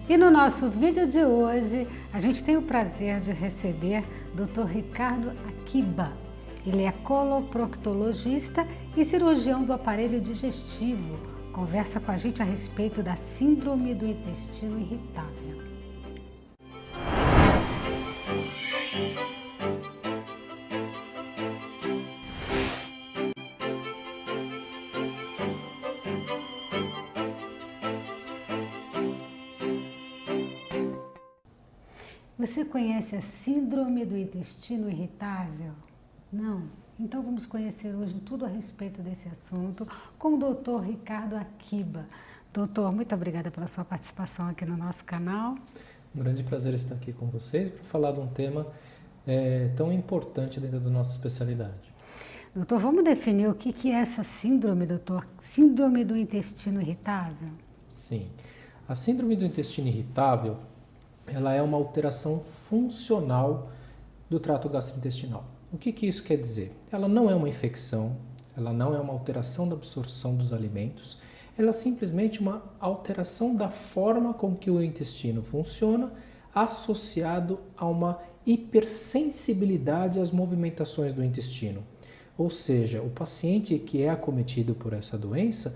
E no nosso vídeo de hoje, a gente tem o prazer de receber Dr. Ricardo Akiba. Ele é coloproctologista e cirurgião do aparelho digestivo. Conversa com a gente a respeito da síndrome do intestino irritável. Você conhece a síndrome do intestino irritável? Não? Então vamos conhecer hoje tudo a respeito desse assunto com o Dr. Ricardo Akiba. Doutor, muito obrigada pela sua participação aqui no nosso canal. Um grande prazer estar aqui com vocês para falar de um tema tão importante dentro da nossa especialidade. Doutor, vamos definir o que é essa síndrome, doutor? Síndrome do intestino irritável? Sim. A síndrome do intestino irritável, ela é uma alteração funcional do trato gastrointestinal. O que isso quer dizer? Ela não é uma infecção, ela não é uma alteração da absorção dos alimentos, ela é simplesmente uma alteração da forma com que o intestino funciona, associado a uma hipersensibilidade às movimentações do intestino. Ou seja, o paciente que é acometido por essa doença,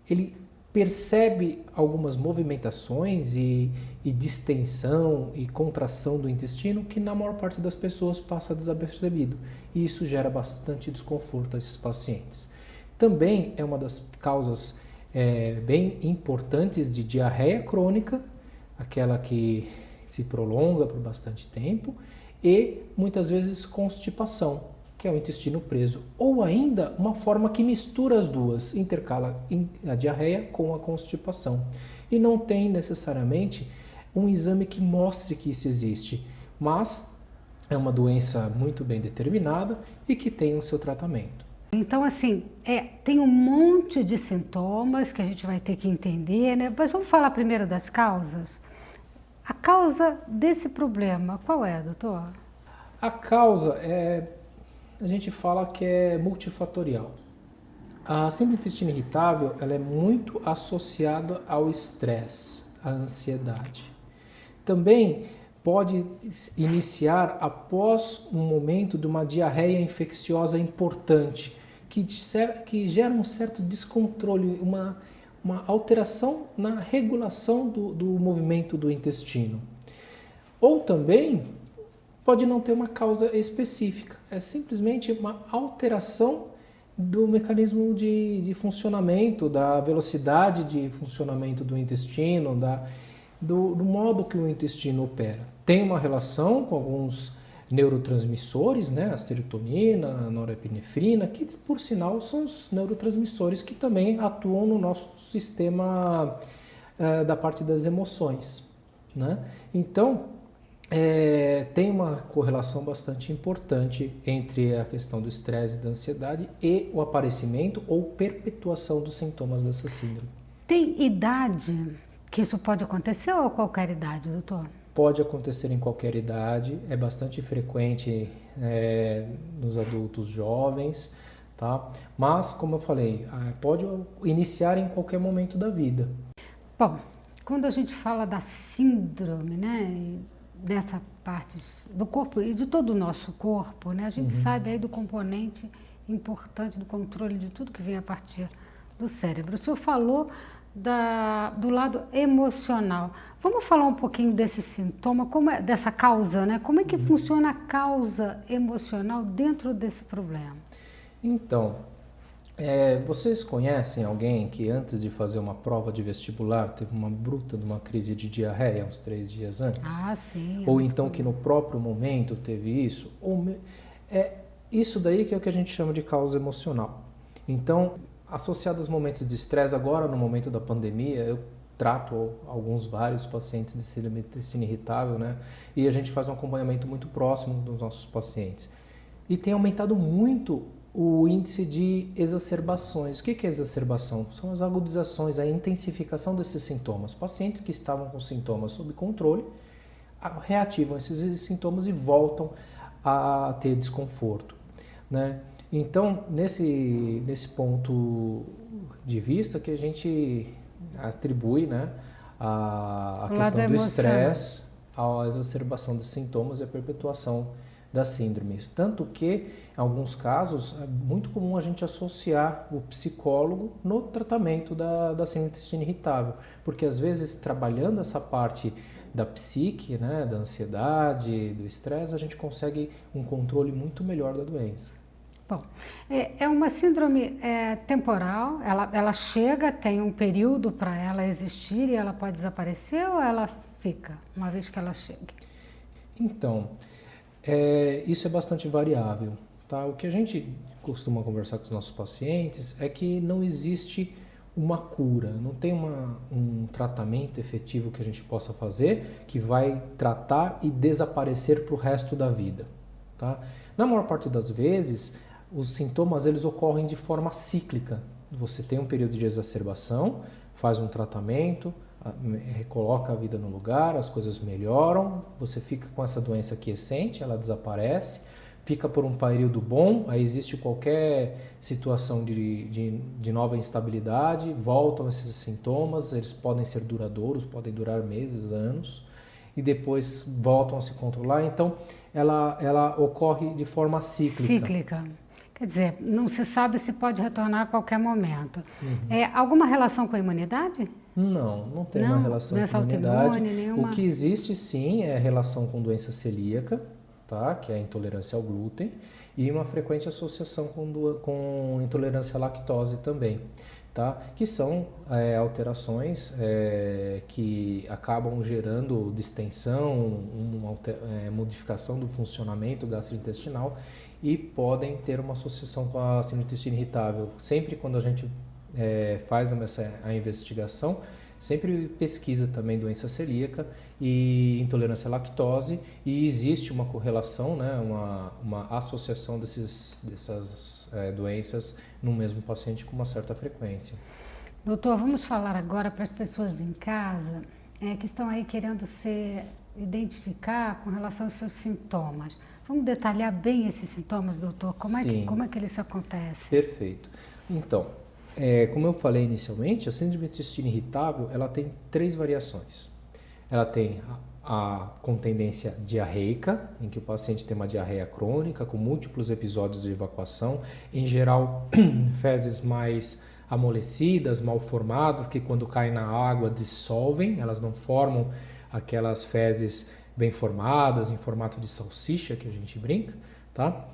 ele percebe algumas movimentações e distensão e contração do intestino que na maior parte das pessoas passa desapercebido, e isso gera bastante desconforto a esses pacientes. Também é uma das causas bem importantes de diarreia crônica, aquela que se prolonga por bastante tempo, e muitas vezes constipação, que é o intestino preso, ou ainda uma forma que mistura as duas, intercala a diarreia com a constipação. E não tem necessariamente um exame que mostre que isso existe, mas é uma doença muito bem determinada e que tem o seu tratamento. Então, assim, tem um monte de sintomas que a gente vai ter que entender, né? Mas vamos falar primeiro das causas? A causa desse problema, qual é, doutor? A causa a gente fala que é multifatorial. A síndrome do intestino irritável, ela é muito associada ao estresse, à ansiedade. Também pode iniciar após um momento de uma diarreia infecciosa importante, que gera um certo descontrole, uma alteração na regulação do movimento do intestino. Ou também pode não ter uma causa específica, é simplesmente uma alteração do mecanismo de funcionamento, da velocidade de funcionamento do intestino, do modo que o intestino opera. Tem uma relação com alguns neurotransmissores, né, a serotonina, a norepinefrina, que por sinal são os neurotransmissores que também atuam no nosso sistema da parte das emoções, né? Então, tem uma correlação bastante importante entre a questão do estresse e da ansiedade e o aparecimento ou perpetuação dos sintomas dessa síndrome. Tem idade que isso pode acontecer ou a qualquer idade, doutor? Pode acontecer em qualquer idade, é bastante frequente nos adultos jovens, tá? Mas, como eu falei, pode iniciar em qualquer momento da vida. Bom, quando a gente fala da síndrome, né, dessa parte do corpo e de todo o nosso corpo, né, a gente sabe aí do componente importante do controle de tudo que vem a partir do cérebro. O senhor falou do lado emocional. Vamos falar um pouquinho desse sintoma, dessa causa, né? Como é que funciona a causa emocional dentro desse problema? Então, vocês conhecem alguém que antes de fazer uma prova de vestibular teve uma bruta de uma crise de diarreia uns 3 dias antes? Ah, sim. Ou então que no próprio momento teve isso? Isso daí que é o que a gente chama de causa emocional. Então, associado aos momentos de estresse, agora no momento da pandemia, eu trato vários pacientes de síndrome do intestino irritável, né? E a gente faz um acompanhamento muito próximo dos nossos pacientes. E tem aumentado muito o índice de exacerbações. O que é exacerbação? São as agudizações, a intensificação desses sintomas. Pacientes que estavam com sintomas sob controle reativam esses sintomas e voltam a ter desconforto, né? Então, nesse ponto de vista que a gente atribui, né, a O lado questão do emocional. estresse, a exacerbação dos sintomas e a perpetuação da síndrome. Tanto que, em alguns casos, é muito comum a gente associar o psicólogo no tratamento da síndrome do intestino irritável, porque às vezes, trabalhando essa parte da psique, né, da ansiedade, do estresse, a gente consegue um controle muito melhor da doença. Bom, é uma síndrome temporal, ela chega, tem um período para ela existir e ela pode desaparecer ou ela fica, uma vez que ela chega? Então, isso é bastante variável, tá? O que a gente costuma conversar com os nossos pacientes é que não existe uma cura, não tem um tratamento efetivo que a gente possa fazer que vai tratar e desaparecer para o resto da vida, tá? Na maior parte das vezes, os sintomas eles ocorrem de forma cíclica. Você tem um período de exacerbação, faz um tratamento, recoloca a vida no lugar, as coisas melhoram, você fica com essa doença quiescente, ela desaparece, fica por um período bom, aí existe qualquer situação de nova instabilidade, voltam esses sintomas, eles podem ser duradouros, podem durar meses, anos, e depois voltam a se controlar. Então, ela ocorre de forma cíclica. Cíclica. Quer dizer, não se sabe se pode retornar a qualquer momento. Alguma relação com a imunidade? Não tem uma relação com a imunidade. O que existe sim é relação com doença celíaca, tá? Que é a intolerância ao glúten, e uma frequente associação com intolerância à lactose também, tá? Que são alterações que acabam gerando distensão, modificação do funcionamento gastrointestinal e podem ter uma associação com a síndrome do intestino irritável. Sempre quando a gente faz a investigação, sempre pesquisa também doença celíaca e intolerância à lactose, e existe uma correlação, né, uma associação dessas doenças no mesmo paciente com uma certa frequência. Doutor, vamos falar agora para as pessoas em casa que estão aí querendo se identificar com relação aos seus sintomas. Vamos detalhar bem esses sintomas, doutor? Como é que eles acontecem? Perfeito. Então, como eu falei inicialmente, a síndrome do intestino irritável ela tem 3 variações. Ela tem com tendência diarreica, em que o paciente tem uma diarreia crônica, com múltiplos episódios de evacuação, em geral fezes mais amolecidas, mal formadas, que quando caem na água dissolvem, elas não formam aquelas fezes bem formadas, em formato de salsicha, que a gente brinca, tá?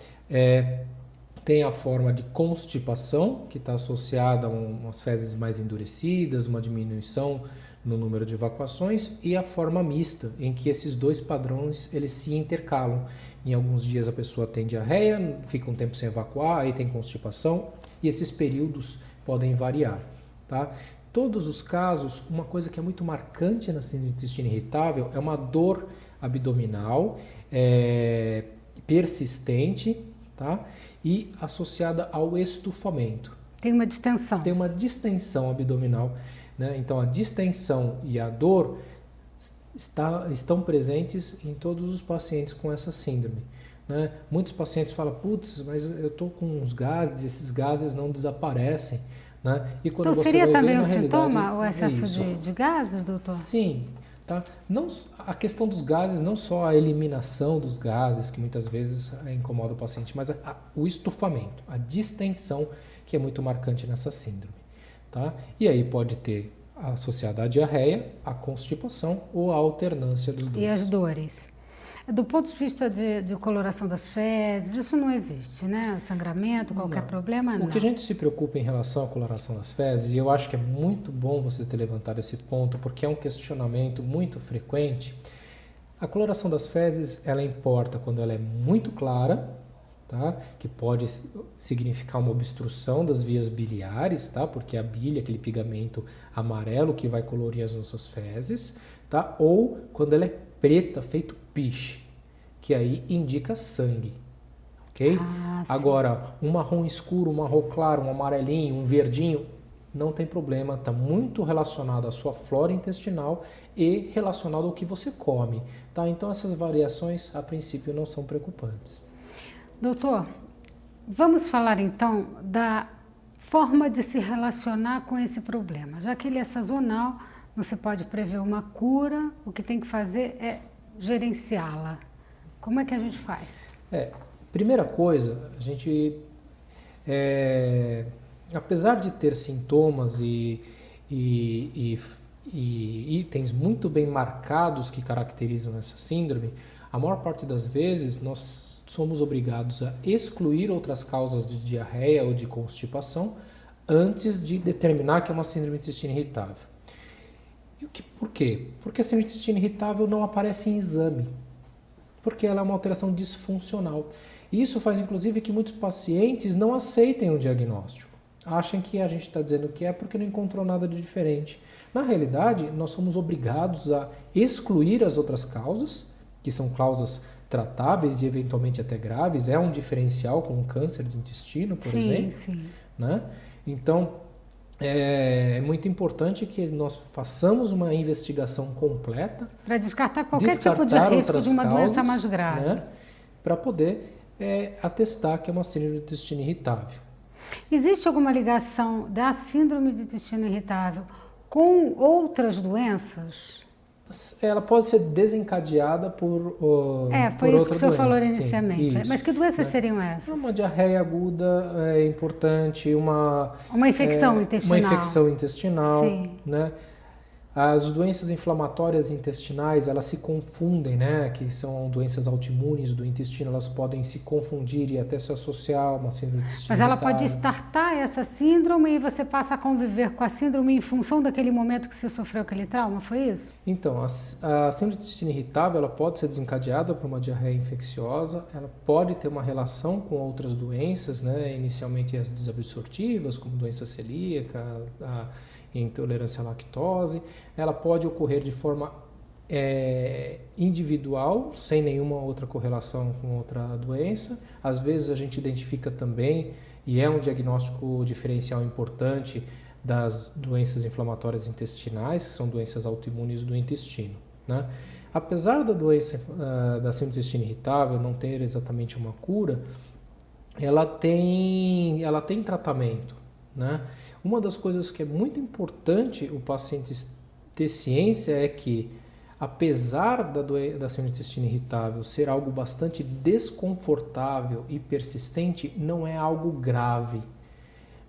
Tem a forma de constipação, que está associada a umas fezes mais endurecidas, uma diminuição no número de evacuações, e a forma mista, em que esses 2 padrões eles se intercalam. Em alguns dias a pessoa tem diarreia, fica um tempo sem evacuar, aí tem constipação, e esses períodos podem variar, tá? Todos os casos, uma coisa que é muito marcante na síndrome do intestino irritável é uma dor abdominal persistente, tá? E associada ao estufamento. Tem uma distensão. Tem uma distensão abdominal, né? Então a distensão e a dor estão presentes em todos os pacientes com essa síndrome, né? Muitos pacientes falam, putz, mas eu estou com uns gases, esses gases não desaparecem, né? E quando então você seria vai também ver, um na sintoma o realidade, excesso de gases, doutor? Sim. Tá? Não, a questão dos gases, não só a eliminação dos gases, que muitas vezes incomoda o paciente, mas o estufamento, a distensão, que é muito marcante nessa síndrome. Tá? E aí pode ter associada à diarreia, a constipação ou a alternância dos dois. E as dores? Do ponto de vista de coloração das fezes, isso não existe, né? Sangramento, qualquer problema, não. O que a gente se preocupa em relação à coloração das fezes, e eu acho que é muito bom você ter levantado esse ponto, porque é um questionamento muito frequente. A coloração das fezes, ela importa quando ela é muito clara, tá? Que pode significar uma obstrução das vias biliares, tá? Porque a bile é aquele pigmento amarelo que vai colorir as nossas fezes, tá? Ou quando ela é preta, feito piche, que aí indica sangue, ok? Agora, um marrom escuro, um marrom claro, um amarelinho, um verdinho, não tem problema, está muito relacionado à sua flora intestinal e relacionado ao que você come, tá? Então essas variações, a princípio, não são preocupantes. Doutor, vamos falar então da forma de se relacionar com esse problema, já que ele é sazonal. não se pode prever uma cura, o que tem que fazer é gerenciá-la. Como é que a gente faz? Primeira coisa, a gente, apesar de ter sintomas e itens muito bem marcados que caracterizam essa síndrome, a maior parte das vezes nós somos obrigados a excluir outras causas de diarreia ou de constipação antes de determinar que é uma síndrome do intestino irritável. Por quê? Porque a síndrome do intestino irritável não aparece em exame, porque ela é uma alteração disfuncional. Isso faz, inclusive, que muitos pacientes não aceitem o diagnóstico. Achem que a gente está dizendo que é porque não encontrou nada de diferente. Na realidade, nós somos obrigados a excluir as outras causas, que são causas tratáveis e eventualmente até graves. É um diferencial com o câncer de intestino, por exemplo. Sim. Né? Então, é muito importante que nós façamos uma investigação completa para descartar qualquer tipo de risco de uma doença mais grave. Né? Para poder atestar que é uma síndrome do intestino irritável. Existe alguma ligação da síndrome do intestino irritável com outras doenças? Ela pode ser desencadeada por foi por isso que o senhor falou inicialmente. Sim, mas que doenças seriam essas? Uma diarreia aguda é importante, uma infecção intestinal. Uma infecção intestinal, sim. Né? As doenças inflamatórias intestinais, elas se confundem, né? Que são doenças autoimunes do intestino, elas podem se confundir e até se associar a uma síndrome do intestino Mas ela irritável. pode startar essa síndrome e você passa a conviver com a síndrome em função daquele momento que você sofreu aquele trauma, foi isso? Então, a síndrome do intestino irritável, ela pode ser desencadeada por uma diarreia infecciosa, ela pode ter uma relação com outras doenças, né? Inicialmente as desabsortivas, como doença celíaca, a intolerância à lactose. Ela pode ocorrer de forma individual, sem nenhuma outra correlação com outra doença. Às vezes a gente identifica também, e é um diagnóstico diferencial importante, das doenças inflamatórias intestinais, que são doenças autoimunes do intestino. Né? Apesar da doença da síndrome do intestino irritável não ter exatamente uma cura, ela tem tratamento. Né? Uma das coisas que é muito importante o paciente ter ciência é que, apesar da síndrome do intestino irritável ser algo bastante desconfortável e persistente, não é algo grave.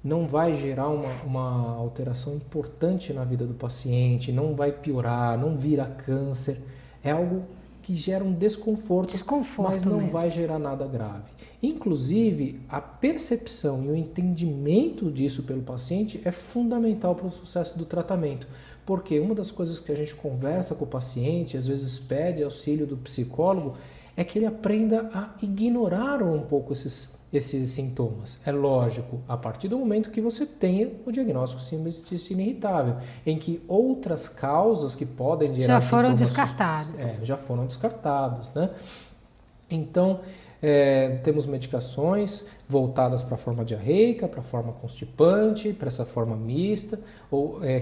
Não vai gerar uma alteração importante na vida do paciente, não vai piorar, não vira câncer. É algo que gera um desconforto mas não mesmo. Vai gerar nada grave. Inclusive, a percepção e o entendimento disso pelo paciente é fundamental para o sucesso do tratamento. Porque uma das coisas que a gente conversa com o paciente, às vezes pede auxílio do psicólogo, é que ele aprenda a ignorar um pouco esses sintomas. É lógico, a partir do momento que você tenha o diagnóstico de síndrome do intestino irritável, em que outras causas que podem gerar já foram descartadas. Já foram descartadas, né? Então, temos medicações voltadas para a forma diarreica, para a forma constipante, para essa forma mista,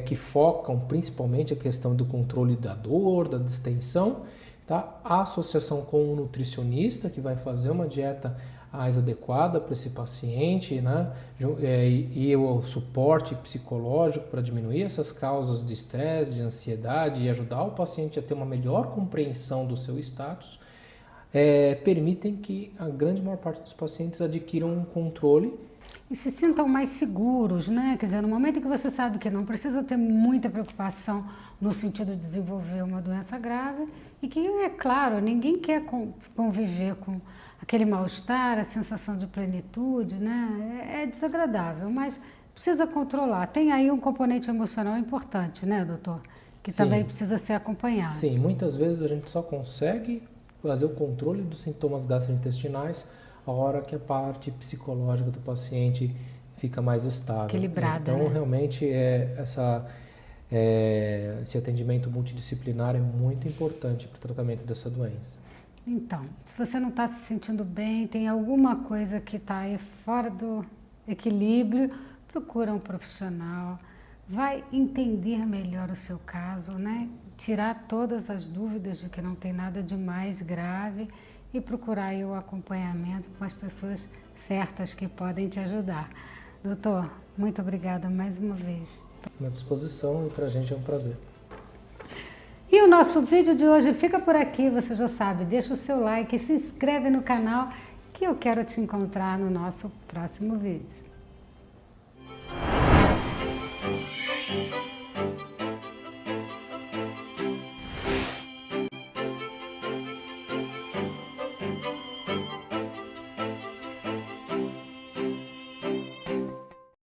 que focam principalmente a questão do controle da dor, da distensão. Tá? A associação com o nutricionista, que vai fazer uma dieta mais adequada para esse paciente, né? E o suporte psicológico para diminuir essas causas de estresse, de ansiedade e ajudar o paciente a ter uma melhor compreensão do seu status, permitem que a grande maior parte dos pacientes adquiram um controle e se sintam mais seguros, né? Quer dizer, no momento em que você sabe que não precisa ter muita preocupação no sentido de desenvolver uma doença grave e que, é claro, ninguém quer conviver com aquele mal-estar, a sensação de plenitude, né? É desagradável, mas precisa controlar. Tem aí um componente emocional importante, né, doutor? Que Sim. Também precisa ser acompanhado. Sim, muitas vezes a gente só consegue fazer o controle dos sintomas gastrointestinais a hora que a parte psicológica do paciente fica mais estável. Equilibrada. Então, né? realmente, esse atendimento multidisciplinar é muito importante para o tratamento dessa doença. Então, se você não está se sentindo bem, tem alguma coisa que está aí fora do equilíbrio, procura um profissional, vai entender melhor o seu caso, né? Tirar todas as dúvidas de que não tem nada de mais grave e procurar aí o acompanhamento com as pessoas certas que podem te ajudar. Doutor, muito obrigada mais uma vez. Na disposição, e para a gente é um prazer. E o nosso vídeo de hoje fica por aqui, você já sabe, deixa o seu like, se inscreve no canal que eu quero te encontrar no nosso próximo vídeo.